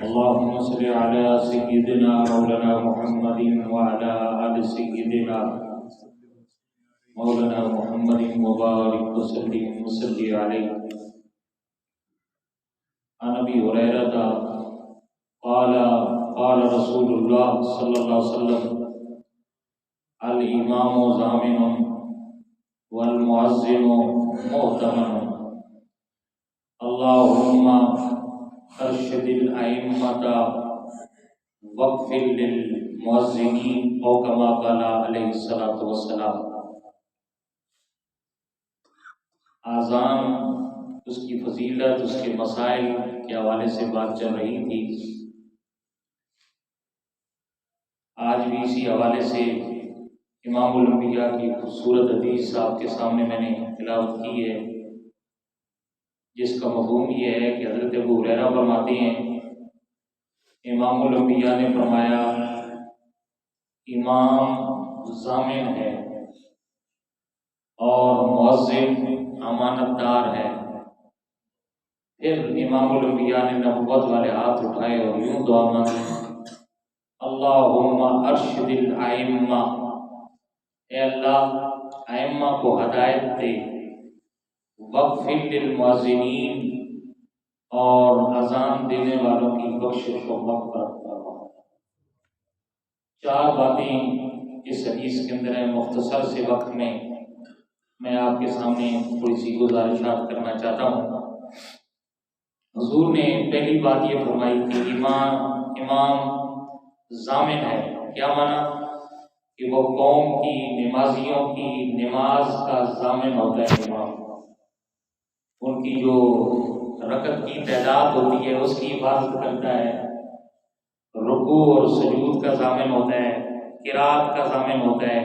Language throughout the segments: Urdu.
اللهم صل على سيدنا مولانا محمد وعلى آل سيدنا مولانا محمد مبارك وسلم عليه. عن ابي هريرة قال رسول الله صلى الله عليه وسلم: الامام ضامن والمؤذن مؤتمن. اللهم ارشد الائمة واغفر للمؤذنين او كما قال علیہ الصلوۃ والسلام. اذان، اس کی فضیلت، اس کے مسائل کے حوالے سے بات چل رہی تھی. آج بھی اسی حوالے سے امام الانبیاء کی خوبصورت حدیث آپ کے سامنے میں نے تلاوت کی ہے، جس کا مفہوم یہ ہے کہ حضرت ابو ہریرہ فرماتے ہیں امام الانبیاء نے فرمایا امام ضامن ہے اور مؤذن امانت دار ہے. پھر امام الانبیاء نے نبوت والے ہاتھ اٹھائے اور یوں دعا مانگی: اللہم ارشد الائمہ، اے اللہ ائمہ کو ہدایت دے، واغفر للمؤذنین، اور اذان دینے والوں کی بخشش و مغفرت فرما. چار باتیں اس حدیث کے اندر ہیں. مختصر سے وقت میں آپ کے سامنے تھوڑی سی گزارشات کرنا چاہتا ہوں. حضور نے پہلی بات یہ فرمائی کہ امام ضامن ہے. کیا معنی؟ کہ وہ قوم کی نمازیوں کی نماز کا ضامن ہوتا ہے. امام ان کی جو رکعت کی تعداد ہوتی ہے اس کی حفاظت کرتا ہے، رکوع اور سجود کا ضامن ہوتا ہے، قرات کا ضامن ہوتا ہے.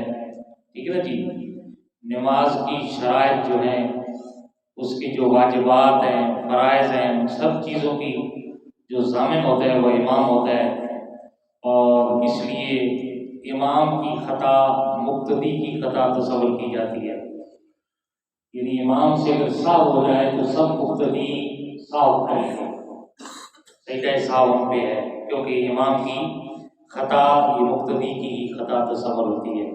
ٹھیک ہے نا جی. نماز کی شرائط جو ہیں، اس کی جو واجبات ہیں، فرائض ہیں، سب چیزوں کی جو ضامن ہوتا ہے وہ امام ہوتا ہے. اور اس لیے امام کی خطا مقتدی کی خطا تصور کی جاتی ہے. یعنی امام سے اگر سہو ہو جائے تو سب مقتدی سہو کریں گے. سجدہ سہو ہم پہ ہے، کیونکہ امام کی خطا یہ مقتدی کی ہی خطا تصور ہوتی ہے.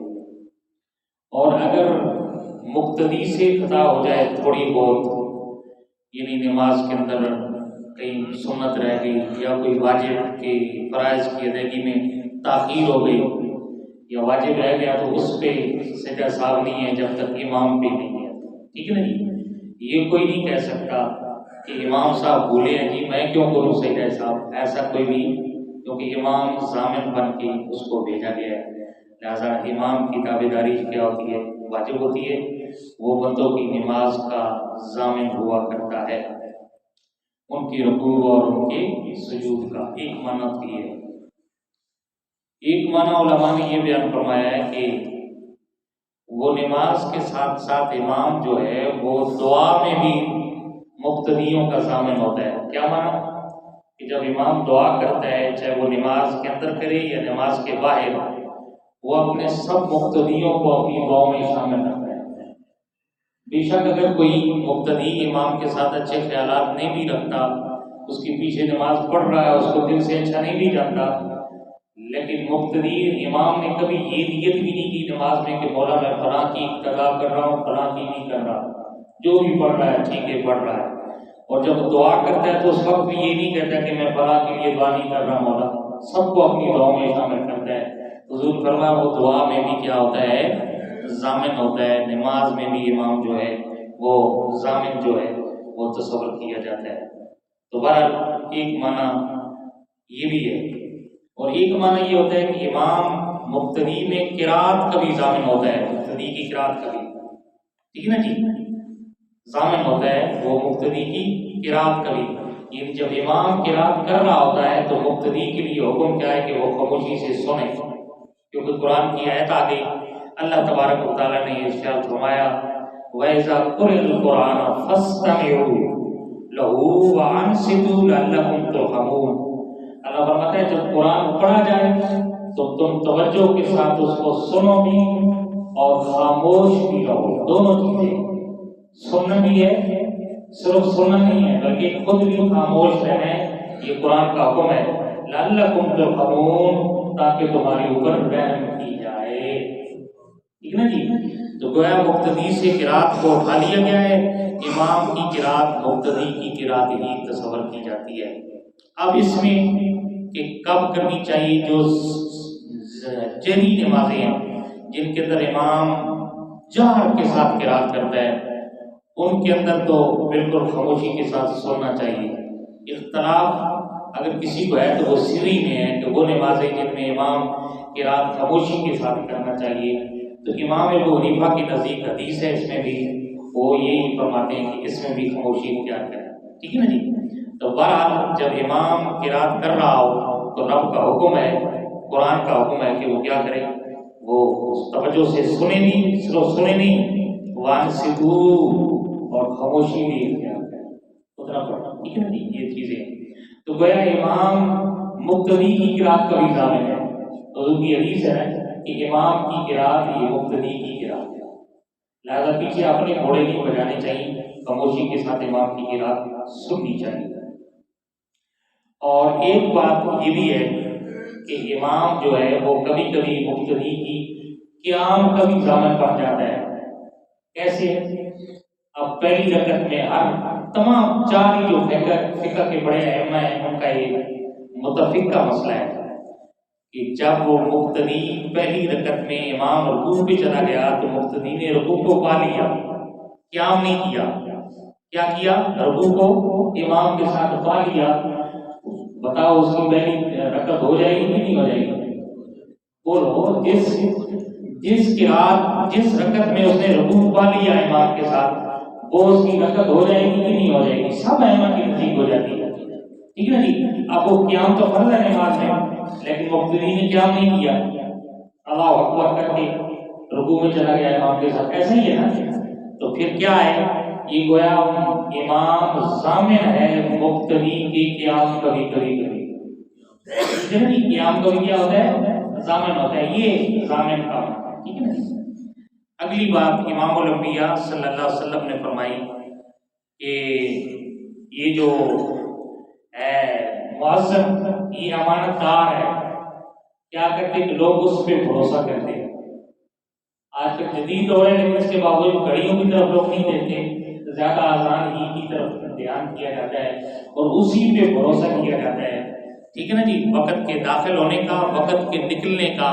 اور اگر مقتدی سے خطا ہو جائے تھوڑی بہت، یعنی نماز کے اندر کہیں سنت رہ گئی یا کوئی واجب کے فرائض کی ادائیگی میں تاخیر ہو گئی یا واجب رہ گیا، تو اس پہ سجدہ سہو نہیں ہے جب تک امام پہ نہیں ہے. ٹھیک ہے نا جی. یہ کوئی نہیں کہہ سکتا کہ امام صاحب بھولے ہیں جی میں کیوں کروں سجدہ سہو، ایسا کوئی نہیں، کیونکہ امام ضامن بن کے اس کو بھیجا گیا ہے. لہذا امام کی تابعداری کیا ہوتی ہے؟ واجب ہوتی ہے. وہ بندوں کی نماز کا ضامن ہوا کرتا ہے، ان کی رکوع اور ان کے سجود کا. ایک معنی تو یہ ہے. ایک معنی علماء نے یہ بیان فرمایا ہے کہ وہ نماز کے ساتھ ساتھ امام جو ہے وہ دعا میں بھی مقتدیوں کا ضامن ہوتا ہے. کیا معنی؟ کہ جب امام دعا کرتا ہے، چاہے وہ نماز کے اندر کرے یا نماز کے باہر، وہ اپنے سب مقتدیوں کو اپنی دعاؤں میں شامل رکھتا ہے. بے شک اگر کوئی مقتدی امام کے ساتھ اچھے خیالات نہیں بھی رکھتا، اس کے پیچھے نماز پڑھ رہا ہے، اس کو دل سے اچھا نہیں بھی جانتا، لیکن مقتدی امام نے کبھی یہ نیت بھی نہیں کی نماز میں کہ مولا میں فلاں کی اقتدا کر رہا ہوں، فلاں کی نہیں کر رہا، جو بھی پڑھ رہا ہے ٹھیک ہے پڑھ رہا ہے. اور جب دعا کرتا ہے تو اس وقت بھی یہ نہیں کہتا کہ میں فلاں کے لیے دعا نہیں کر رہا مولا، سب کو اپنی دعاؤں میں شامل کرتا ہے. حضور فرمایا وہ دعا میں بھی کیا ہوتا ہے؟ ضامن ہوتا ہے. نماز میں بھی امام جو ہے وہ ضامن جو ہے وہ تصور کیا جاتا ہے. تو بہرحال ایک معنی یہ بھی ہے. اور ایک معنی یہ ہوتا ہے کہ امام مقتدی میں قرات کا بھی ضامن ہوتا ہے. مقتدی کی قرات کا بھی، ٹھیک ہے نا جی، ضامن ہوتا ہے وہ مقتدی کی قرات کا بھی. یعنی جب امام قرات کر رہا ہوتا ہے تو مقتدی کے لیے حکم کیا ہے کہ وہ خاموشی سے سنے، کیونکہ قرآن کی آیت آ گئی. اللہ تبارک و تعالیٰ نے ارشاد فرمایا وَإِذَا قُرِئَ الْقُرْآنُ فَاسْتَمِعُوا لَهُ وَأَنصِتُوا لَعَلَّكُمْ تُرْحَمُونَ. اللہ فرماتا ہے جب قرآن پڑھا جائے تو تم توجہ کے ساتھ اس کو سنو بھی اور خاموش بھی رہو. دونوں چیزیں، سننا بھی ہے، صرف سننا نہیں ہے بلکہ خود بھی خاموش رہنا ہے یہ قرآن کا حکم ہے، لعلکم ترحمون، تاکہ تمہارے اوپر رحم کی جائے، ٹھیک نا جی؟ تو گویا مقتدی سے قرات کو اٹھا لیا گیا ہے، امام کی قرات مقتدی کی قرات ہی تصور کی جاتی ہے۔ اب اس میں کہ کب کرنی چاہیے، جو جہری نمازیں ہیں جن کے اندر امام جہر کے ساتھ قرات کرتا ہے، ان کے اندر تو بالکل خاموشی کے ساتھ سننا چاہیے۔ اختلاف اگر کسی کو ہے تو وہ سری میں ہے کہ وہ نمازیں جن میں امام قرات خاموشی کے ساتھ کرنا چاہیے، تو امام ابو حنیفہ کی نزدیک حدیث ہے، اس میں بھی وہ یہی فرماتے ہیں کہ اس میں بھی خاموشی اختیار کریں، ٹھیک ہے نا جی؟ تو بہرحال جب امام قرات کر رہا ہو تو رب کا حکم ہے، قرآن کا حکم ہے کہ وہ کیا کرے، وہ توجہ سے سنے نہیں، صرف سنے نہیں، وانصتوا، اور خاموشی بھی اختیار کریں، اتنا پڑھنا، ٹھیک ہے نا جی؟ یہ چیزیں تو گویا امام مقتدی کی قرات کا بھی ضامن ہے، حضور کی حدیث ہے کہ امام کی قرات یہ مقتدی کی قرات ہے، لہذا پیچھے اپنے گھوڑے نہیں بجانے چاہیے، خاموشی کے ساتھ امام کی قرات سننی چاہیے۔ اور ایک بات یہ بھی ہے کہ امام جو ہے وہ کبھی کبھی مقتدی کی قیام کا بھی ضامن بن جاتا ہے۔ کیسے؟ اب پہلی رکعت میں ہر تمام چار ہی جو فقہ کے بڑے ائمہ ہیں ان کا یہ متفق کا مسئلہ ہے کہ جب وہ مقتدی پہلی رکعت میں امام رکوع پہ چلا گیا تو مقتدی نے رکوع کو پا لیا، قیام نہیں کیا، کیا کیا؟ رکوع کو امام کے ساتھ پا لیا، بتاؤ اس کی پہلی رکعت ہو جائے گی کہ نہیں ہو جائے گی؟ بولو، جس رکعت میں اس نے رکوع پا لیا امام کے ساتھ، وہ اس کی رکعت ہو جائے گی کہ نہیں ہو جائے گی؟ سب ائمہ کی نزدیک ہو جاتی ہے، ٹھیک ہے نا جی؟ اب وہ قیام تو فرض ہے نماز میں، لیکن مقتدی نے قیام نہیں کیا، اللہ اکبر کر کے رکوع میں چلا گیا امام کے ساتھ، ایسا ہی ہے نا؟ تو پھر کیا ہے، یہ گویا امام ضامن ہے مقتدی کے قیام کبھی کبھی قیام کبھی کیا ہوتا ہے؟ ضامن ہوتا ہے، یہ ضامن کا، ٹھیک ہے نا؟ اگلی بات امام الانبیاء صلی اللہ علیہ وسلم نے فرمائی کہ یہ جو مؤذن یہ امانت دار ہے، کیا کرتے کہ لوگ اس پہ بھروسہ کرتے ہیں۔ آج کل جدید دور ہے لیکن اس کے باوجود گھڑیوں کی طرف لوگ نہیں دیتے، زیادہ اذان ہی کی طرف دھیان کیا جاتا ہے اور اسی پہ بھروسہ کیا جاتا ہے، ٹھیک ہے نا جی؟ وقت کے داخل ہونے کا، وقت کے نکلنے کا،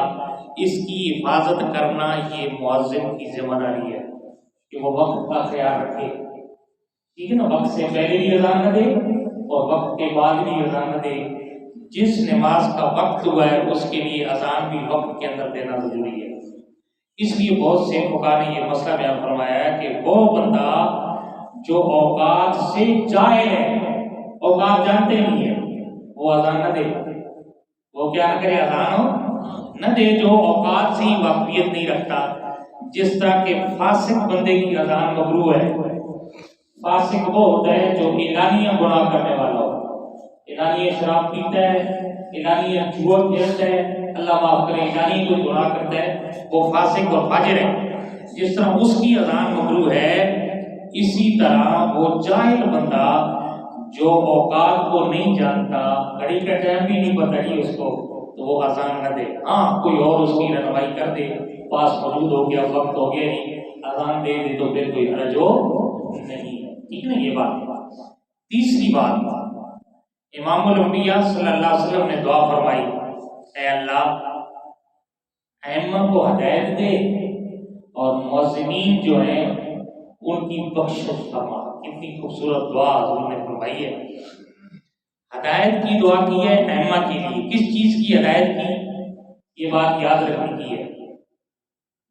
اس کی حفاظت کرنا یہ مؤذن کی ذمہ داری ہے کہ وہ وقت کا خیال رکھے، ٹھیک ہے نا؟ وقت سے پہلے بھی اذان نہ دے اور وقت کے بعد بھی اذان نہ دے، جس نماز کا وقت ہوا ہے اس کے لیے اذان بھی وقت کے اندر دینا ضروری ہے۔ اس لیے بہت سے فقہا نے یہ مسئلہ بیان فرمایا ہے کہ وہ بندہ جو اوقات سے جاہل ہے، اوقات جانتے نہیں ہے، وہ اذان نہ دے، وہ کیا نہ کرے، اذان نہ دے، جو اوقات سے ہی واقفیت نہیں رکھتا، جس طرح کہ فاسق بندے کی اذان مکروہ ہے۔ فاسق وہ ہوتا ہے جو اعلانیہ گناہ کرنے والا ہو، اعلانیہ شراب پیتا ہے، اعلانیہ جوا کھیلتا ہے، اللہ معاف کرے، اعلانیہ کوئی گناہ کرتا ہے، وہ فاسق اور فاجر ہے۔ جس طرح اس کی اذان مکروہ ہے، اسی طرح وہ جاہل بندہ جو اوقات کو نہیں جانتا، گھڑی کا ٹائم بھی نہیں پتہ ہی اس کو، تو وہ اذان نہ دے۔ ہاں کوئی اور اس کی رہنمائی کر دے، پاس موجود ہو گیا، وقت ہو گیا نہیں، اذان دے دے تو پھر کوئی حرج ہو نہیں، ٹھیک نا؟ یہ بات۔ تیسری بات، امام الانبیاء صلی اللہ علیہ وسلم نے دعا فرمائی، اے اللہ ائمہ کو ہدایت دے اور مؤذنین جو ہیں ان کی بخشش فرما۔ کتنی خوبصورت دعا حضور نے فرمائی ہے، ہدایت کی دعا کی ہے ائمہ کے لیے۔ کس چیز کی ہدایت کی؟ یہ بات یاد رکھنے کی ہے،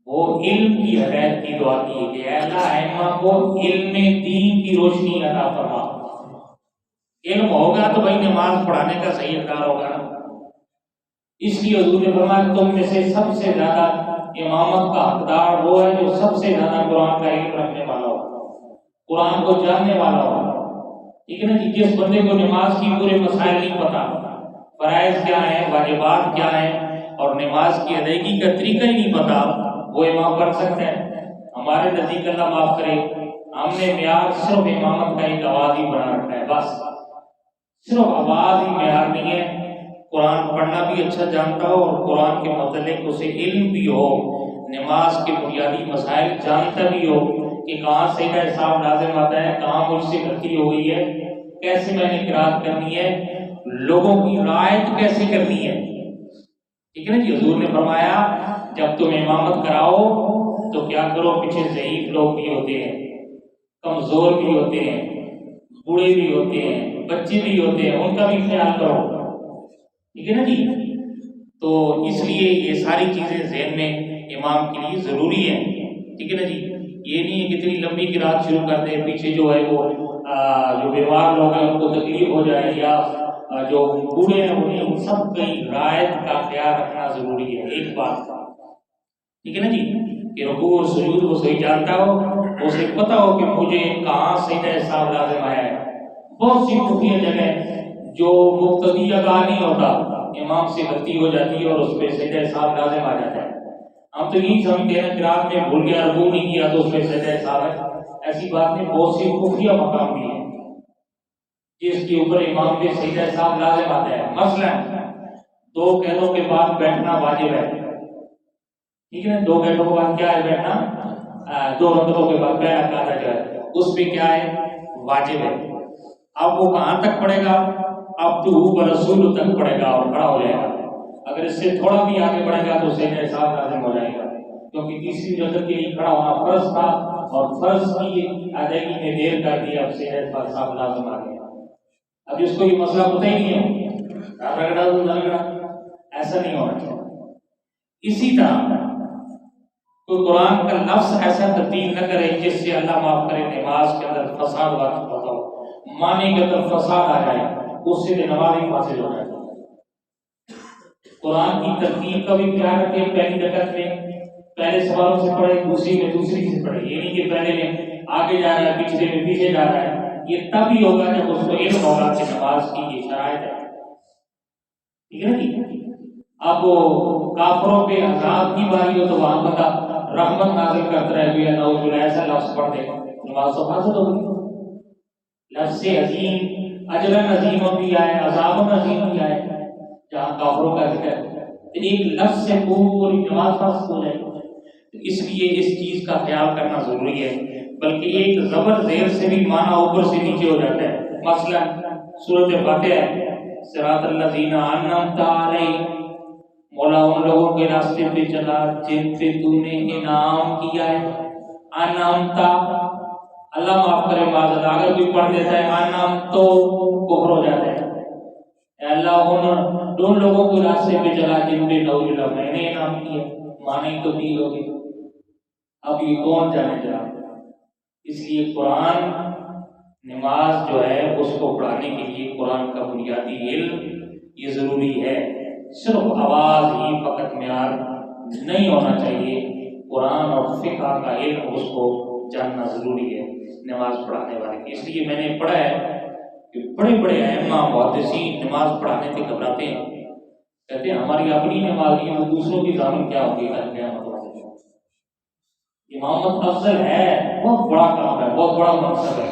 وہ علم کی ہدایت کی دعا کی ہے کہ اے اللہ ائمہ کو علم دین کی روشنی عطا فرما۔ علم ہوگا تو بھائی نماز پڑھانے کا صحیح اقدار ہوگا نا۔ اس لیے حضور نے فرمایا تم میں سے سب سے زیادہ امامت کا حقدار وہ ہے جو سب سے زیادہ قرآن کا علم رکھنے والا ہو، قرآن کو جاننے والا ہو، ٹھیک ہے نا جی؟ جس بندے کو نماز کی پورے مسائل نہیں پتا، فرائض کیا ہیں، واجبات کیا ہیں، اور نماز کی ادائیگی کا طریقہ ہی نہیں پتا، وہ امام بن سکتا ہے؟ ہمارے نزدیک اللہ معاف کرے، ہم نے معیار صرف امامت کا ایک آواز ہی بنا رکھا ہے، بس صرف آواز ہی معیار نہیں ہے، قرآن پڑھنا بھی اچھا جانتا ہو اور قرآن کے متعلق اسے علم بھی ہو، نماز کے بنیادی مسائل جانتا بھی ہو کہ کہاں سجدہ سہو لازم آتا ہے، کہاں مجھ سے غلطی ہو گئی ہے، کیسے میں نے قرات کرنی ہے، لوگوں کی رعایت کیسے کرنی ہے۔ ٹھیک ہے نا جی، حضور نے فرمایا جب تم امامت کراؤ تو کیا کرو، پیچھے ضعیف لوگ بھی ہوتے ہیں، کمزور بھی ہوتے ہیں، بوڑھے بھی ہوتے ہیں، بچے بھی ہوتے ہیں، ان کا بھی خیال کرو۔ ٹھیک ہے نا جی، تو اس لیے یہ ساری چیزیں ذہن میں امام کے لیے ضروری ہیں۔ ٹھیک ہے نا جی، یہ نہیں ہے کہ اتنی لمبی قرات شروع کر دے، پیچھے جو ہے وہ جو بیمار لوگ ہیں ان کو تکلیف ہو جائے، یا جو بوڑھے ہیں انہیں سب کی رعایت کا خیال رکھنا ضروری ہے۔ ایک بات کا ٹھیک ہے نا جی، کہ رکوع اور سجود کو صحیح جانتا ہو، اسے پتہ ہو کہ مجھے کہاں سجدہ سہو لازم آیا ہے۔ بہت سی خفیہ جگہ جو مقتدی ادا نہیں ہوتا، امام سے غلطی ہو جاتی ہے اور اس پہ سجدہ سہو لازم آ جاتا ہے۔ ہم تو یہی سمجھتے ہیں قرات میں بھول گیا، رکوع نہیں کیا تو اس پہ سجدہ سہو ہے، ایسی بات نہیں، بہت سی خفیہ مقام بھی ہیں جس کے اوپر امام پہ سجدہ سہو لازم آتا ہے۔ مثلا 2 قیدوں کے بعد بیٹھنا واجب ہے، ٹھیک ہے نا، 2 قیدوں کے بعد کیا ہے بیٹھنا، 2 رکعتوں کے بعد پہلا قاعدہ جو ہے اس پہ کیا ہے واجب ہے۔ اب وہ کہاں تک پڑے گا، اب تو اوپر رسول تک پڑے گا اور کھڑا ہو جائے گا، اگر اس سے تھوڑا بھی آگے بڑھے گا تو سجدہ سہو لازم ہو جائے گا، کیونکہ تیسری رکعت کے لیے کھڑا ہونا فرض تھا اور فرض کی ادائیگی میں دیر کر دیا، اب سجدہ سہو لازم آ گیا۔ اب اس کو یہ مسئلہ پتہ ہی نہیں ہے، رگڑا ایسا نہیں ہونا چاہیے۔ اسی طرح کوئی قرآن کا لفظ ایسا تبدیل نہ کرے جس سے اللہ معاف کرے نماز کے اندر فساد واقع ہوتا ہو، معنی کے اندر فساد آ جائے، اس سے نماز ہی فاسد ہو جائے۔ قرآن کی ترتیب کا بھی خیال رکھے، پہلی رکعت میں پہلے سوالوں سے پڑھے، دوسری میں دوسری سے پڑھے، یہ نہیں کہ پہلے میں آگے جا رہا ہے، پچھلے میں پیچھے جا رہا ہے، یہ تب ہی ہوگا جب اس کو علم ہوگا کہ نماز کی یہ شرائط ہے۔ ٹھیک ہے نا جی، اب وہ کافروں پہ عذاب کی باری ہو تو وہاں بندہ رحمت نازل کرتا رہے گا، نعوذ باللہ ایسا لفظ پڑھ دے نماز تو فاسد ہوگی۔ لفظ عظیم اجرن عظیم بھی آئے، عذاب عظیم بھی آئے، جہاں کافروں کا ذکر ہے، ایک لفظ سے پوری نماز فاسد ہو جائے گی۔ اس لیے اس چیز کا خیال کرنا ضروری ہے، بلکہ ایک زبر زیر سے بھی معنی اوپر سے نیچے ہو جاتا ہے۔ مثلا سورۃ فاتحہ صراط الذین انعمت علیہم، مولا ان لوگوں کے راستے پہ چلا جن پہ تو نے انعام کیا ہے۔ انعمت اللہ معاف کرے معاذ اگر کوئی پڑھ دیتا ہے انعام تو کفر ہو جاتا ہے۔ اے اللہ ان لوگوں کے راستے پہ چلا جن پہ نعوذ باللہ میں نے انعام کیا، معنی تو دی ہوگی، اب یہ کون جانے جا۔ اس لیے قرآن نماز جو ہے اس کو پڑھانے کے لیے قرآن کا بنیادی علم یہ ضروری ہے، صرف آواز ہی فقط معیار نہیں ہونا چاہیے، قرآن اور فقہ کا علم اس کو جاننا ضروری ہے نماز پڑھانے والے کی۔ اس لیے میں نے پڑھا ہے کہ بڑے بڑے ائمہ محدثین نماز پڑھانے سے گھبراتے ہیں، کہتے ہیں ہماری اپنی نماز نہیں تو دوسروں کی ضامن کیا ہوگی قیامت والے۔ امامت افضل ہے، بہت بڑا کام ہے، بہت بڑا منصب ہے،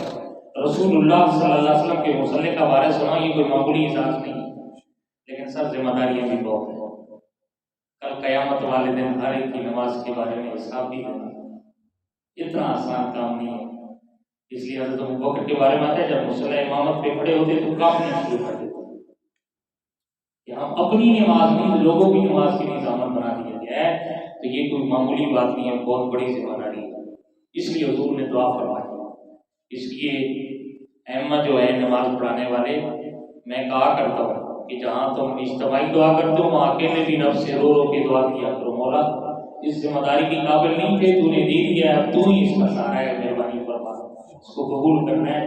رسول اللہ صلی اللہ علیہ وسلم کے مصلی کا وارث ہونا یہ کوئی معمولی اعزاز نہیں ہے، لیکن سب ذمہ داریاں بھی بہت ہیں۔ کل قیامت والے دن ہر ایک کی نماز کے بارے میں حساب بھی دینا، اتنا آسان کام نہیں ہے۔ اس لیے حضرت ابوبکر کے بارے میں آتا ہے جب مصلی امامت پہ کھڑے ہوتے تو کاپنا شروع کر دیتے کہ ہم اپنی نماز نہیں لوگوں کی نماز کی نظامت بنا دیا گیا ہے، تو یہ کوئی معمولی بات نہیں ہے، بہت بڑی ذمہ داری ہے۔ اس لیے حضور نے دعا فرمائی۔ اس لیے ائمہ جو ہے نماز پڑھانے والے، میں کہا کرتا ہوں کہ جہاں تم اجتماعی دعا کرتے ہو وہاں اکیلے بھی نفس سے رو رو کے دعا کیا کرو، مولا اس ذمہ داری کی قابل نہیں تھے، تو نے دے دیا، اب تو ہی اس کا سہارا ہے، مہربانی فرما اس کو قبول کرنا ہے،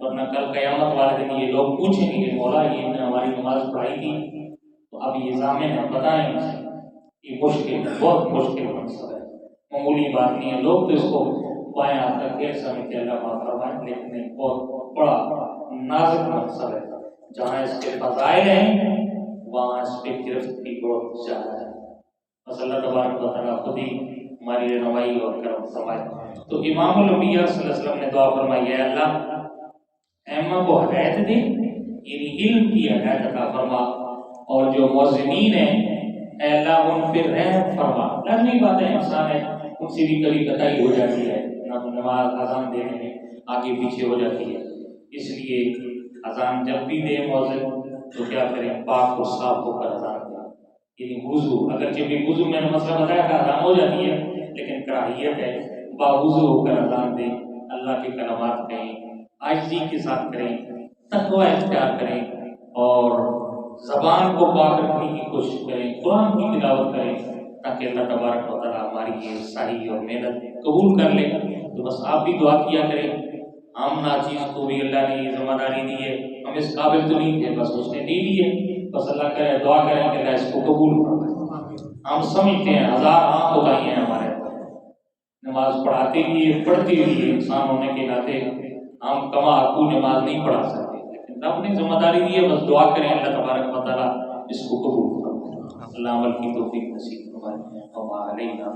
ورنہ کل قیامت والے دن یہ لوگ پوچھیں گے کہ مولا یہ نے ہماری نماز پڑھائی تھی تو اب یہ ضامن ہے، بتائیں یہ مشکل ہے، بہت مشکل منصب ہے، معمولی بات نہیں ہے۔ لوگ تو اس کو بائیں ہاتھ کا کھیل سمجھتے اللہ معاف فرمائے، لیکن نہیں، بہت بڑا نازک منصب ہے، جہاں اس کے فضائل ہیں وہاں اس پہ گرفت بھی بہت زیادہ ہے۔ بس اللہ تبارک و تعالیٰ خود ہی ہماری رہنمائی اور کرم فرمائے۔ تو امام الانبیاء صلی اللہ علیہ وسلم نے دعا فرمائی ہے اللہ ائمہ کو ہدایت دے، یعنی علم کی عنایت عطا فرما، اور جو مؤذنین ہیں اے اللہ ان پہ رحم فرما۔ لازمی بات ہے، انسان ہے، ان سے بھی کبھی کتائی ہو جاتی ہے، نماز اذان دینے میں آگے پیچھے ہو جاتی ہے، اس لیے اذان جب بھی دے مؤذن تو کیا کریں، پاک اور صاف ہو کر اذان دیں، یعنی وضو، اگرچہ بھی وضو میں نے مسئلہ بتایا تھا اذان ہو جاتی ہے، لیکن کراہیت ہے، باوضو ہو کر اذان دیں، اللہ کے کلمات کہیں، عاجزی کے ساتھ کریں، تقوی اختیار کریں، اور زبان کو پاک رکھنے کی کوشش کریں، قرآن کی تلاوت کریں، تاکہ اللہ تبارک و تعالیٰ ہماری یہ سعی اور محنت قبول کر لے۔ تو بس آپ بھی دعا کیا کریں، ہم ناچیز کو بھی اللہ نے یہ ذمہ داری دی ہے، ہم اس قابل تو نہیں تھے، بس اس نے دے دی ہے، بس اللہ کرے دعا کریں کہ اللہ اس کو قبول کرے۔ ہم سمجھتے ہیں ہزار آنکھ ہوتا ہی ہیں ہمارے، نماز پڑھاتے بھی پڑھتے بھی انسان ہونے کے ناطے ہم کما حقو نماز نہیں پڑھا سکتے، لیکن رب نے ذمہ داری دی ہے، بس دعا کریں اللہ تبارک و تعالیٰ اس کو قبول کرے۔ اللہ عمل کی توفیق نصیب فرمائے۔ وما علینا